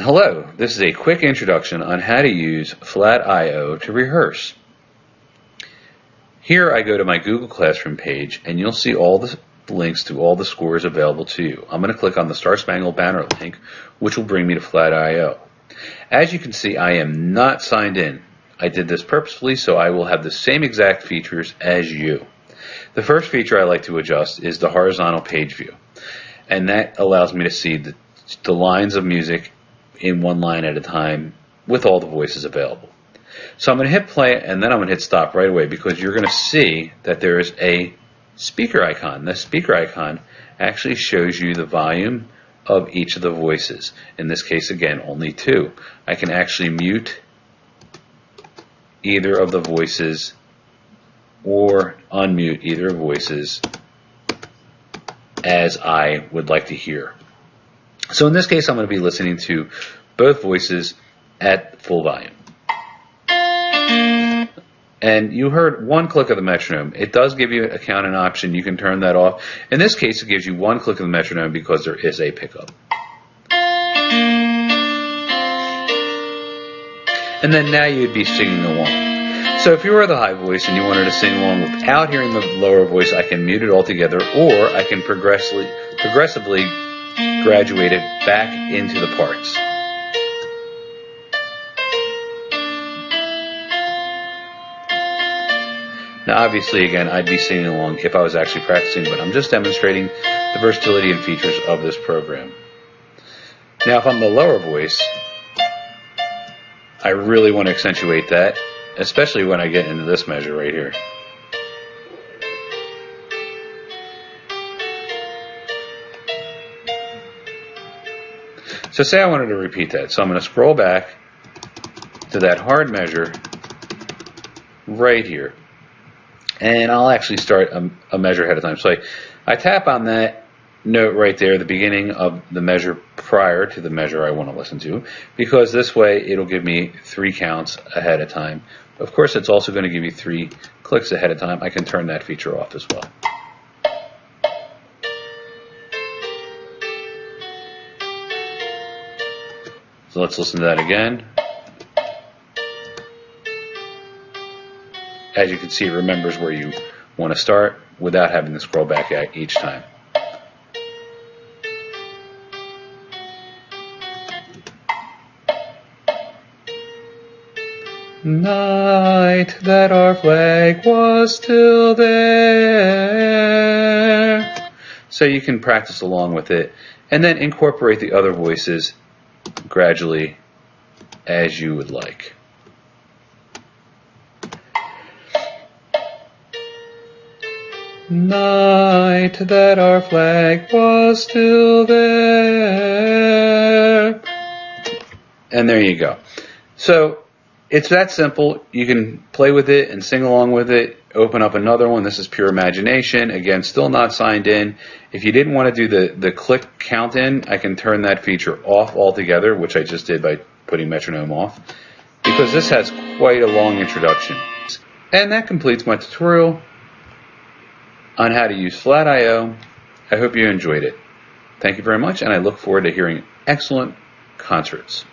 Hello, this is a quick introduction on how to use Flat.io to rehearse. Here I go to my Google Classroom page and you'll see all the links to all the scores available to you. I'm going to click on the Star Spangled Banner link, which will bring me to Flat.io. As you can see, I am not signed in. I did this purposefully so I will have the same exact features as you. The first feature I like to adjust is the horizontal page view, and that allows me to see the lines of music in one line at a time with all the voices available. So I'm going to hit play and then I'm going to hit stop right away because you're going to see that there is a speaker icon. The speaker icon actually shows you the volume of each of the voices. In this case, again, only two. I can actually mute either of the voices or unmute either of the voices as I would like to hear. So in this case, I'm going to be listening to both voices at full volume. And you heard one click of the metronome. It does give you a count and option. You can turn that off. In this case, it gives you one click of the metronome because there is a pickup. And then now you'd be singing along. So if you were the high voice and you wanted to sing along without hearing the lower voice, I can mute it altogether, or I can progressively graduate it back into the parts. Now obviously, again, I'd be singing along if I was actually practicing, but I'm just demonstrating the versatility and features of this program. Now if I'm the lower voice, I really want to accentuate that, especially when I get into this measure right here. So say I wanted to repeat that. So I'm going to scroll back to that hard measure right here. And I'll actually start a measure ahead of time. So I tap on that note right there, the beginning of the measure prior to the measure I want to listen to, because this way it'll give me 3 counts ahead of time. Of course, it's also going to give you 3 clicks ahead of time. I can turn that feature off as well. So let's listen to that again. As you can see, it remembers where you want to start without having to scroll back each time. Night that our flag was still there. So you can practice along with it and then incorporate the other voices gradually as you would like. Night that our flag was still there. And there you go. So it's that simple. You can play with it and sing along with it. Open up another one. This is pure imagination. Again, still not signed in. If you didn't want to do the click count in, I can turn that feature off altogether, which I just did by putting metronome off, because this has quite a long introduction. And that completes my tutorial on how to use Flat.io. I hope you enjoyed it. Thank you very much, and I look forward to hearing excellent concerts.